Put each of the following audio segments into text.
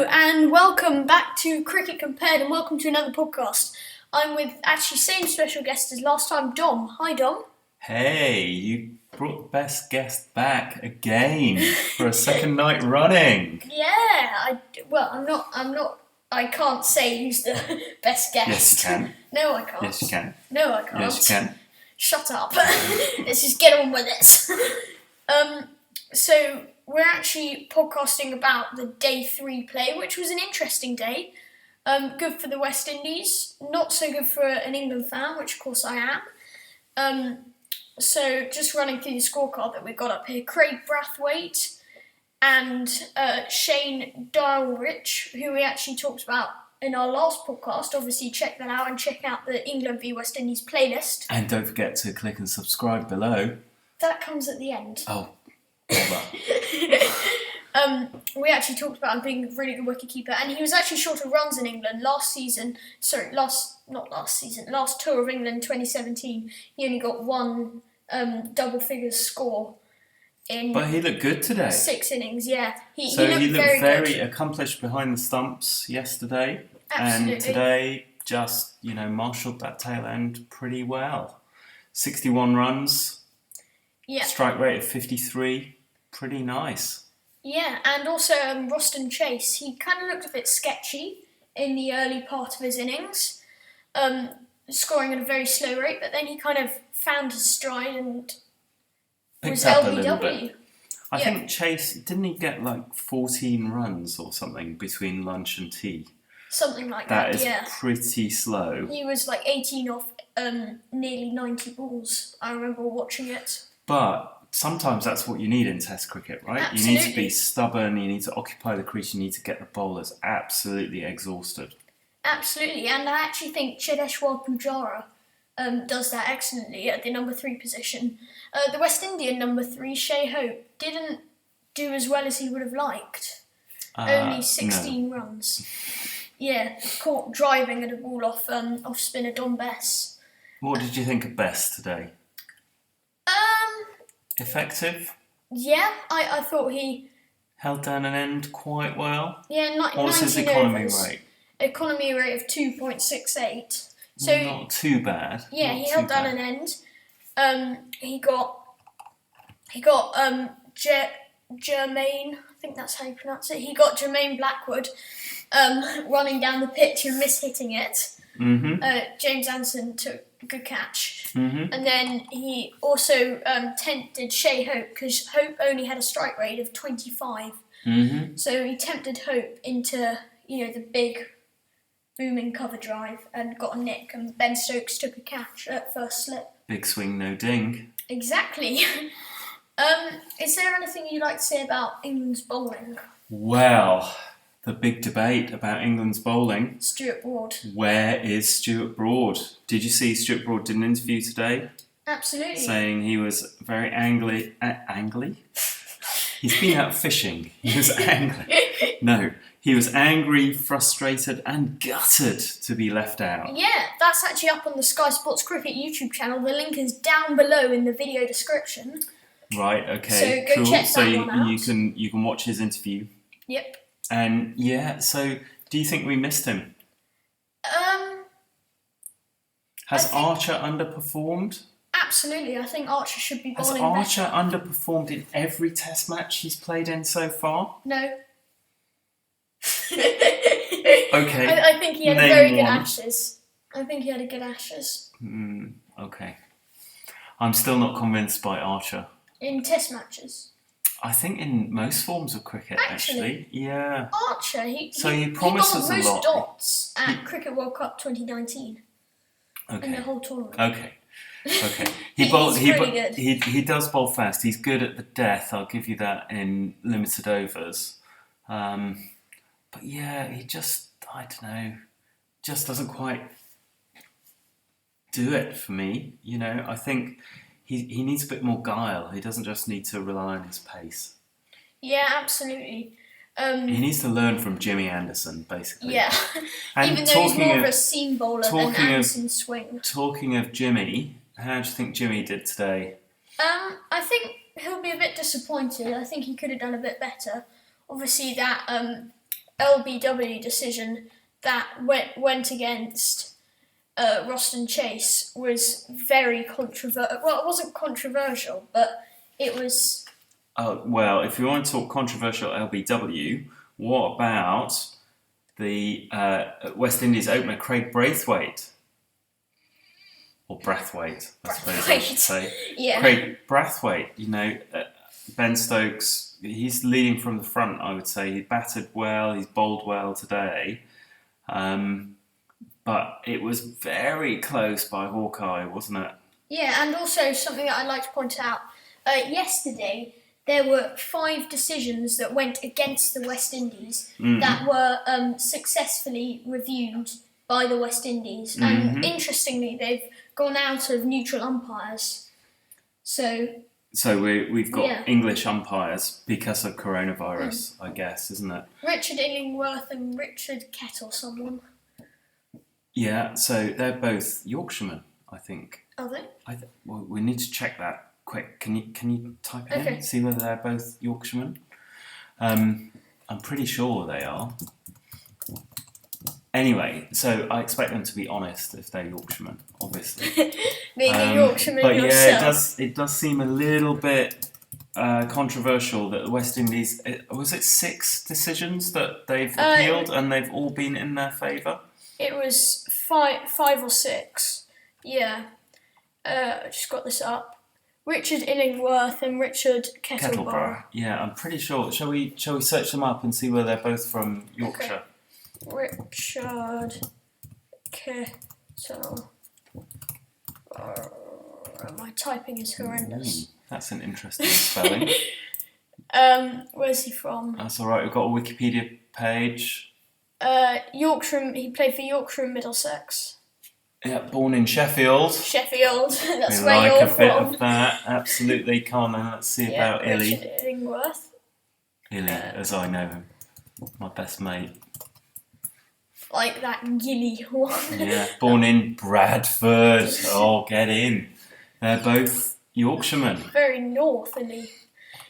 and welcome back to Cricket Compared, and welcome to another podcast. I'm with actually same special guest as last time, Dom. Hi, Dom. Hey, you brought the best guest back again for a second night running. Yeah, I'm not. I can't say who's the best guest. Yes, you can. No, I can't. Yes, you can. No, I can't. Yes, you can. Shut up. Let's just get on with it. So we're actually podcasting about the day 3 play, which was an interesting day. Good for the West Indies, not so good for an England fan, which of course I am. So just running through the scorecard that we've got up here, Kraigg, Braithwaite and Shane Dowrich, who we actually talked about in our last podcast. Obviously check that out and check out the England v West Indies playlist. And don't forget to click and subscribe below. That comes at the end. Oh, we actually talked about him being a really good wicketkeeper, and he was actually short of runs in England last tour of England 2017. He only got one double figures score in. But he looked good today. 6 innings, yeah. He looked very accomplished behind the stumps yesterday. Absolutely. And today just, marshalled that tail end pretty well. 61 runs. Yeah. Strike rate of 53. Pretty nice. Yeah, and also Roston Chase, he kind of looked a bit sketchy in the early part of his innings, scoring at a very slow rate, but then he kind of found his stride and was Picked up LBW. a little bit. I think Chase, didn't he get like 14 runs or something between lunch and tea? Something like that, That is yeah. pretty slow. He was like 18 off nearly 90 balls. I remember watching it. But sometimes that's what you need in Test cricket, right? Absolutely. You need to be stubborn, you need to occupy the crease, you need to get the bowlers absolutely exhausted. Absolutely, and I actually think Chedeshwar Pujara does that excellently at the number 3 position. The West Indian number 3, Shai Hope, didn't do as well as he would have liked. Only 16 runs. Yeah, caught driving at a ball off spinner Don Bess. What did you think of Best today? Effective? Yeah, I thought he Held down an end quite well. Yeah, What was his economy rate? Economy rate of 2.68. So not too bad. Yeah, not he too held down bad. an end. He got Jermaine, I think that's how you pronounce it. He got Jermaine Blackwood running down the pitch and mishitting it. Mm-hmm. James Anson took a good catch. Mm-hmm. And then he also tempted Shai Hope, because Hope only had a strike rate of 25. Mm-hmm. So he tempted Hope into, the big booming cover drive and got a nick, and Ben Stokes took a catch at first slip. Big swing, no ding. Exactly. Is there anything you'd like to say about England's bowling? Well, the big debate about England's bowling. Stuart Broad. Where is Stuart Broad? Did you see Stuart Broad did an interview today? Absolutely. Saying he was very angry. Angry? He's been out fishing. He was angry. No, he was angry, frustrated and gutted to be left out. Yeah, that's actually up on the Sky Sports Cricket YouTube channel. The link is down below in the video description. Right, okay, So go cool. check So that one out. you can watch his interview. Yep. And yeah, so do you think we missed him? Has Archer underperformed? Absolutely, I think Archer should be Has bowling Archer better. underperformed in every Test match he's played in so far? No. Okay. I think he had Name very good one. Ashes. I think he had a good Ashes. Okay. I'm still not convinced by Archer. In Test matches. I think in most forms of cricket, actually. Yeah. Archer, he promises bowled a most lot. dots at Cricket World Cup 2019 in the Okay. whole tournament. Okay. He's really good. He does bowl fast. He's good at the death. I'll give you that in limited overs. But yeah, he just, I don't know, just doesn't quite do it for me. I think he needs a bit more guile. He doesn't just need to rely on his pace. Yeah, absolutely. He needs to learn from Jimmy Anderson, basically. Yeah, And even though he's more of a seam bowler than Anderson's swing. Talking of Jimmy, how do you think Jimmy did today? I think he'll be a bit disappointed. I think he could have done a bit better. Obviously, that LBW decision that went against Roston Chase was very controversial. Well, it wasn't controversial, but it was... Well, if you want to talk controversial LBW, what about the West Indies opener, Kraigg Braithwaite? Or Braithwaite, I suppose I should say. Yeah. Kraigg Braithwaite, Ben Stokes, he's leading from the front, I would say. He batted well, he's bowled well today. But it was very close by Hawkeye, wasn't it? Yeah, and also something that I'd like to point out. Yesterday, there were 5 decisions that went against the West Indies that were successfully reviewed by the West Indies. And interestingly, they've gone out of neutral umpires. So we've got English umpires because of coronavirus, I guess, isn't it? Richard Illingworth and Richard Kettle, someone. Yeah, so they're both Yorkshiremen, I think. Are they? Well, we need to check that quick. Can you type it in? See whether they're both Yorkshiremen? I'm pretty sure they are. Anyway, so I expect them to be honest if they're Yorkshiremen, obviously. Being a Yorkshireman but yourself. yeah, it does seem a little bit controversial that the West Indies... Was it 6 decisions that they've appealed and they've all been in their favour? It was 5 or 6. Yeah. I just got this up. Richard Illingworth and Richard Kettleborough. Yeah, I'm pretty sure. Shall we search them up and see where they're both from Yorkshire? Okay. Richard Kettle. My typing is horrendous. Ooh, that's an interesting spelling. Where's he from? That's all right. We've got a Wikipedia page. Yorkshire. He played for Yorkshire and Middlesex. Yeah, born in Sheffield. Sheffield. That's we where like you're a from. bit of that. Absolutely, Carmen. Let's see about Illy. Richard Illingworth. Illy, as I know him, my best mate. Like that Gilly one. Yeah, born in Bradford. Oh, get in. They're both Yorkshiremen. Very northerly.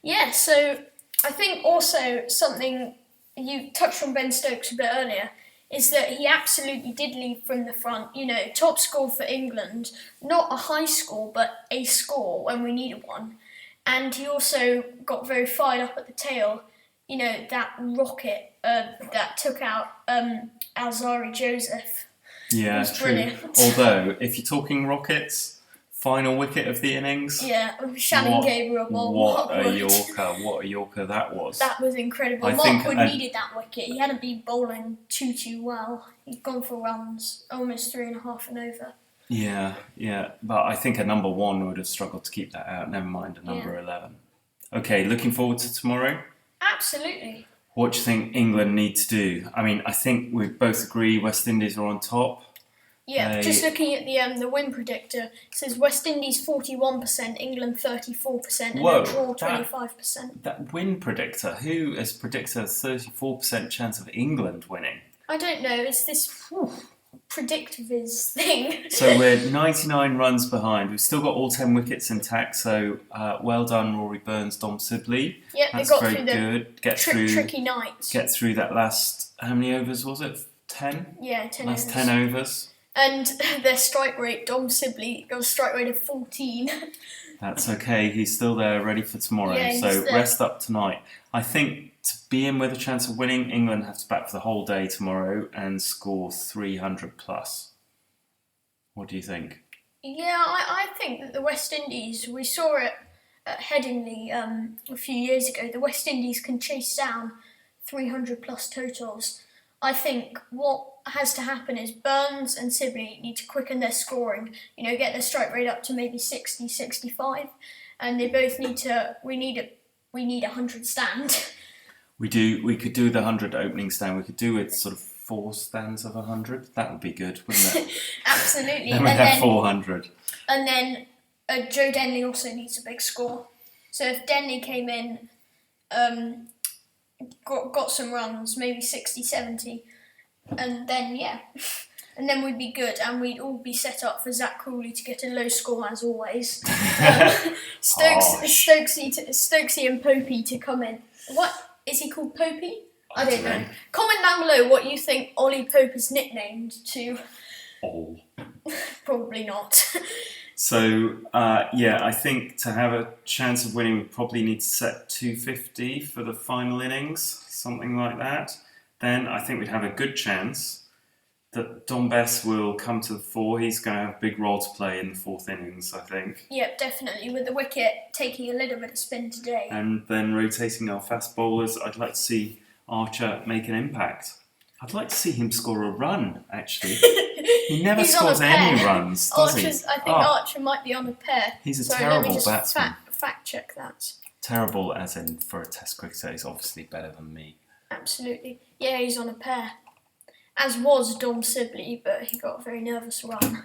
Yeah, so I think also something you touched on Ben Stokes a bit earlier is that he absolutely did lead from the front. Top score for England, not a high score, but a score when we needed one. And he also got very fired up at the tail. That rocket that took out Alzari Joseph. Yeah, was true. Brilliant. Although, if you're talking rockets, final wicket of the innings. Yeah, Shannon Gabriel ball. What a Yorker that was. That was incredible. Mark Wood needed that wicket. He hadn't been bowling too well. He'd gone for runs, almost 3.5 and over. Yeah, but I think a number 1 would have struggled to keep that out. Never mind a number 11. Okay, looking forward to tomorrow. Absolutely. What do you think England need to do? I mean, I think we both agree West Indies are on top. Yeah, just looking at the win predictor, it says West Indies 41%, England 34%, and a draw 25%. That win predictor, who has predicted a 34% chance of England winning? I don't know, it's this predictiviz thing. So we're 99 runs behind. We've still got all 10 wickets intact, so well done, Rory Burns, Dom Sibley. Yep, that's they got very through the good. tricky nights. Get through that last, how many overs was it? 10? Yeah, 10 last overs. 10 overs. And their strike rate, Dom Sibley, got a strike rate of 14. That's okay, he's still there, ready for tomorrow. Yeah, so rest up tonight. I think to be in with a chance of winning, England have to bat for the whole day tomorrow and score 300 plus. What do you think? Yeah, I think that the West Indies, we saw it at Headingley a few years ago, the West Indies can chase down 300 plus totals. I think what has to happen is Burns and Sibley need to quicken their scoring, get their strike rate up to maybe 60, 65, and they both need to, we need a 100 stand. We could do the 100 opening stand, we could do it sort of 4 stands of 100, that would be good, wouldn't it? Absolutely. Then we'd have 400. And then Joe Denley also needs a big score. So if Denley came in, got some runs, maybe 60, 70, and then and then we'd be good, and we'd all be set up for Zach Crawley to get a low score as always. Stokesy and Popey to come in. What is he called, Popey? I don't know. Comment down below what you think Ollie Pope is nicknamed to. Oh. Probably not. So, I think to have a chance of winning, we probably need to set 250 for the final innings, something like that. Then I think we'd have a good chance that Dom Bess will come to the fore. He's going to have a big role to play in the fourth innings, I think. Yep, definitely, with the wicket taking a little bit of spin today. And then rotating our fast bowlers, I'd like to see Archer make an impact. I'd like to see him score a run, actually. He never scores any runs, does he? I think Archer might be on a pair. He's a terrible batsman. Fact check that. Terrible as in for a test cricketer, he's obviously better than me. Absolutely. Yeah, he's on a pair. As was Dom Sibley, but he got a very nervous run.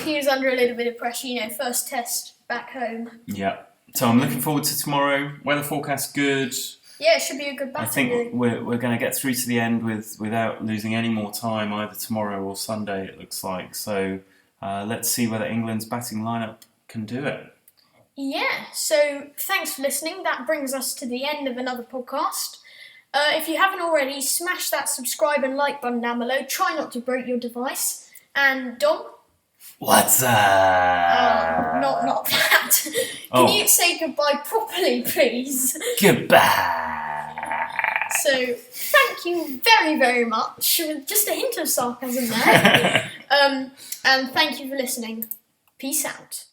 He was under a little bit of pressure, first test back home. Yeah. So I'm looking forward to tomorrow. Weather forecast good. Yeah, it should be a good batting I think day. we're going to get through to the end without losing any more time, either tomorrow or Sunday, it looks like. So let's see whether England's batting lineup can do it. Yeah, so thanks for listening. That brings us to the end of another podcast. If you haven't already, smash that subscribe and like button down below. Try not to break your device. And Dom? What's up? Not that. Can you say goodbye properly, please? Goodbye. So, thank you very, very much. With just a hint of sarcasm there. And thank you for listening. Peace out.